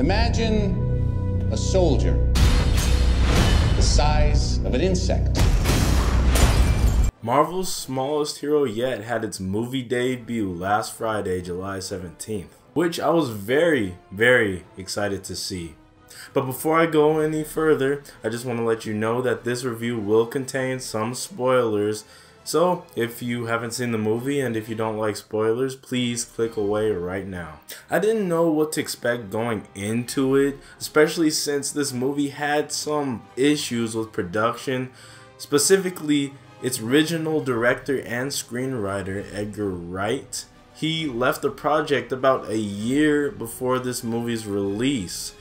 Imagine a soldier the size of an insect. Marvel's smallest hero yet had its movie debut last Friday, July 17th, which I was very excited to see. But before I go any further, I just want to let you know that this review will contain some spoilers. So if you haven't seen the movie and if you don't like spoilers, please click away right now. I didn't know what to expect going into it, especially since this movie had some issues with production, specifically its original director and screenwriter, Edgar Wright. He left the project about a year before this movie's release,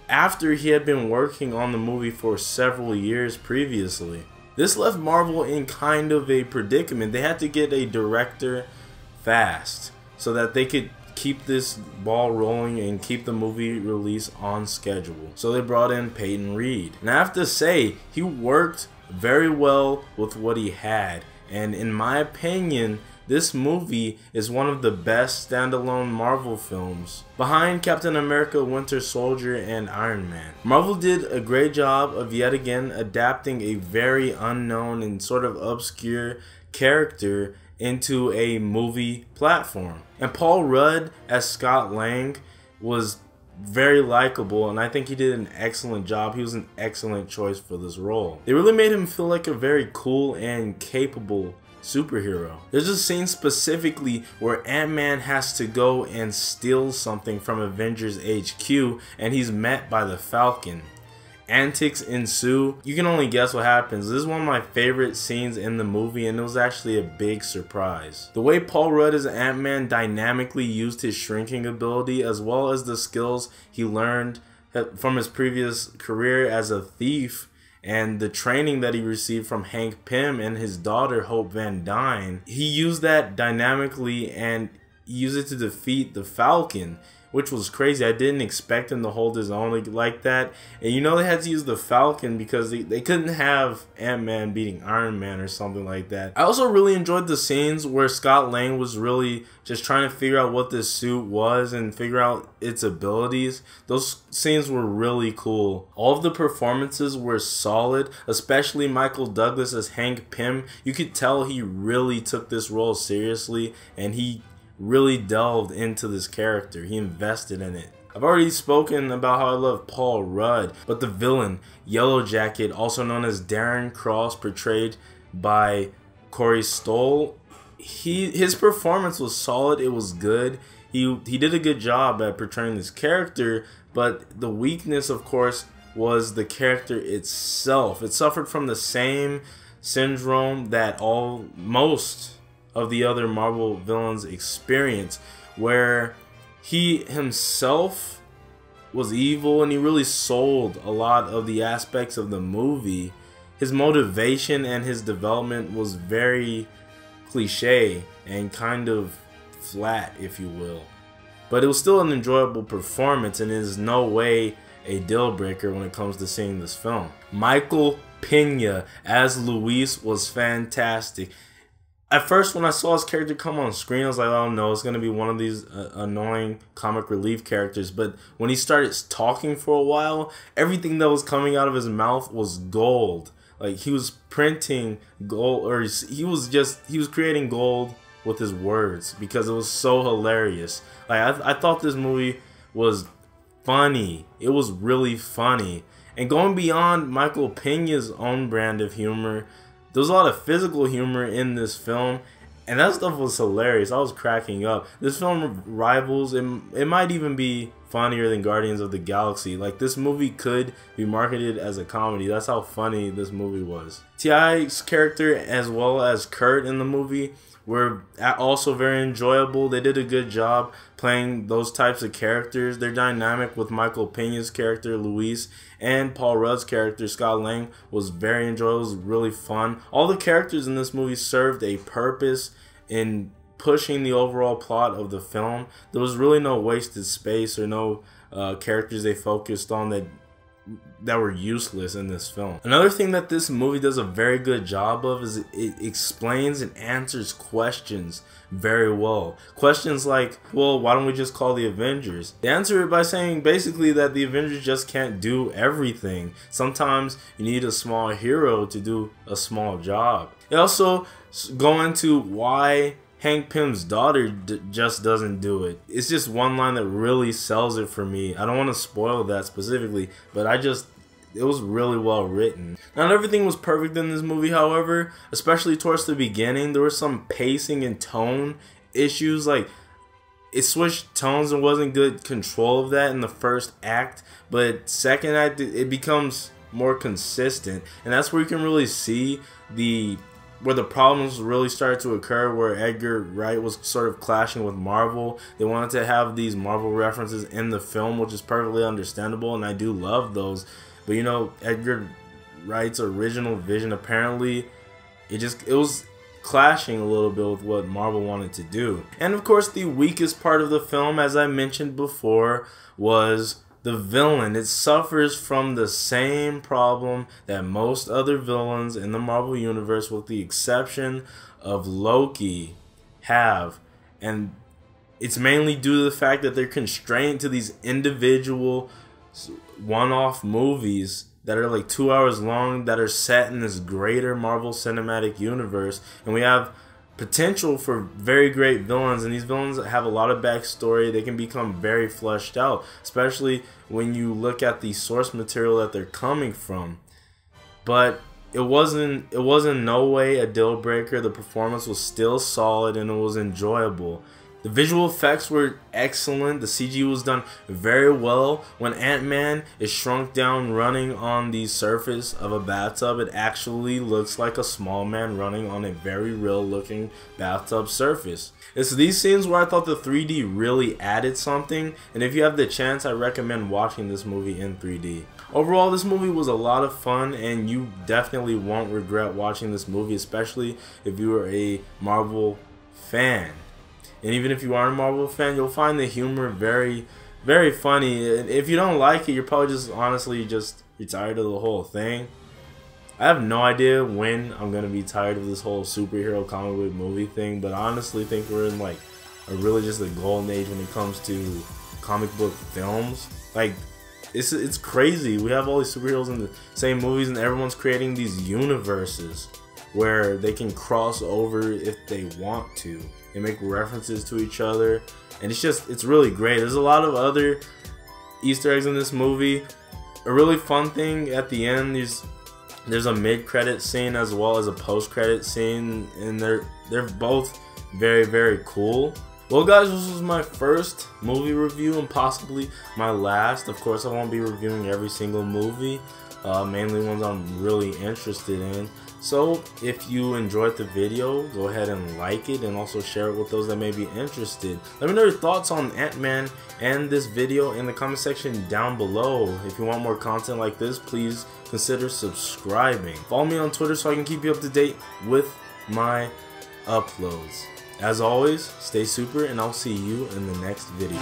after he had been working on the movie for several years previously. This left Marvel in kind of a predicament. They had to get a director fast so that they could keep this ball rolling and keep the movie release on schedule. So they brought in Peyton Reed. And I have to say, he worked very well with what he had. And in my opinion, this movie is one of the best standalone Marvel films, behind Captain America, Winter Soldier, and Iron Man. Marvel did a great job of yet again adapting a very unknown and sort of obscure character into a movie platform. And Paul Rudd as Scott Lang was very likable, and I think he did an excellent job. He was an excellent choice for this role. They really made him feel like a very cool and capable superhero. There's a scene specifically where Ant-Man has to go and steal something from Avengers HQ, and he's met by the Falcon. Antics ensue. You can only guess what happens. This is one of my favorite scenes in the movie, and it was actually a big surprise. The way Paul Rudd as Ant-Man dynamically used his shrinking ability, as well as the skills he learned from his previous career as a thief, and the training that he received from Hank Pym and his daughter Hope Van Dyne, he used that dynamically and used it to defeat the Falcon, which was crazy. I didn't expect him to hold his own like that. And you know, they had to use the Falcon because they couldn't have Ant-Man beating Iron Man or something like that. I also really enjoyed the scenes where Scott Lang was really just trying to figure out what this suit was and figure out its abilities. Those scenes were really cool. All of the performances were solid, especially Michael Douglas as Hank Pym. You could tell he really took this role seriously, and he really delved into this character. He invested in it. I've already spoken about how I love Paul Rudd, but the villain, Yellow Jacket, also known as Darren Cross, portrayed by Corey Stoll, his performance was solid. It was good. He did a good job at portraying this character, but the weakness, of course, was the character itself. It suffered from the same syndrome that most of the other Marvel villains experience, where he himself was evil and he really sold a lot of the aspects of the movie. His motivation and his development was very cliche and kind of flat, if you will. But it was still an enjoyable performance, and it is no way a deal breaker when it comes to seeing this film. Michael Pena as Luis was fantastic. At first, when I saw his character come on screen, I was like, oh no, it's going to be one of these annoying comic relief characters. But when he started talking for a while, everything that was coming out of his mouth was gold. Like, he was printing gold, or he was creating gold with his words, because it was so hilarious. Like, I thought this movie was funny. It was really funny. And going beyond Michael Pena's own brand of humor, there was a lot of physical humor in this film, and that stuff was hilarious. I was cracking up. This film rivals, it might even be funnier than Guardians of the Galaxy. Like, this movie could be marketed as a comedy. That's how funny this movie was. T.I.'s character, as well as Kurt in the movie, were also very enjoyable. They did a good job playing those types of characters. Their dynamic with Michael Pena's character, Luis, and Paul Rudd's character, Scott Lang, was very enjoyable. It was really fun. All the characters in this movie served a purpose in pushing the overall plot of the film. There was really no wasted space or no characters they focused on that that were useless in this film. Another thing that this movie does a very good job of is it explains and answers questions very well. Questions like, well, why don't we just call the Avengers? They answer it by saying basically that the Avengers just can't do everything. Sometimes you need a small hero to do a small job. They also go into why Hank Pym's daughter just doesn't do it. It's just one line that really sells it for me. I don't want to spoil that specifically, but it was really well written. Not everything was perfect in this movie, however, especially towards the beginning. There were some pacing and tone issues, like it switched tones and wasn't good control of that in the first act, but second act it becomes more consistent, and that's where you can really see where the problems really started to occur, where Edgar Wright was sort of clashing with Marvel. They wanted to have these Marvel references in the film, which is perfectly understandable, and I do love those. But you know, Edgar Wright's original vision, apparently, it was clashing a little bit with what Marvel wanted to do. And of course, the weakest part of the film, as I mentioned before, was the villain. It suffers from the same problem that most other villains in the Marvel Universe, with the exception of Loki, have. And it's mainly due to the fact that they're constrained to these individual one-off movies that are like 2 hours long, that are set in this greater Marvel Cinematic Universe. And we have potential for very great villains, and these villains have a lot of backstory. They can become very fleshed out, especially when you look at the source material that they're coming from. But it wasn't no way a deal breaker. The performance was still solid and it was enjoyable. The visual effects were excellent. The CG was done very well. When Ant-Man is shrunk down running on the surface of a bathtub, it actually looks like a small man running on a very real looking bathtub surface. It's these scenes where I thought the 3D really added something, and if you have the chance, I recommend watching this movie in 3D. Overall, this movie was a lot of fun, and you definitely won't regret watching this movie, especially if you are a Marvel fan. And even if you aren't a Marvel fan, you'll find the humor very, very funny. If you don't like it, you're probably just honestly you're tired of the whole thing. I have no idea when I'm going to be tired of this whole superhero comic book movie thing, but I honestly think we're in like really just a golden age when it comes to comic book films. Like, it's crazy. We have all these superheroes in the same movies, and everyone's creating these universes where they can cross over if they want to. They make references to each other, and it's really great. There's a lot of other Easter eggs in this movie. A really fun thing at the end, there's a mid-credit scene as well as a post-credit scene, and they're both very, very cool. Well guys, this was my first movie review and possibly my last. Of course, I won't be reviewing every single movie, mainly ones I'm really interested in. So if you enjoyed the video, go ahead and like it, and also share it with those that may be interested. Let me know your thoughts on Ant-Man and this video in the comment section down below. If you want more content like this, please consider subscribing. Follow me on Twitter so I can keep you up to date with my uploads. As always, stay super, and I'll see you in the next video.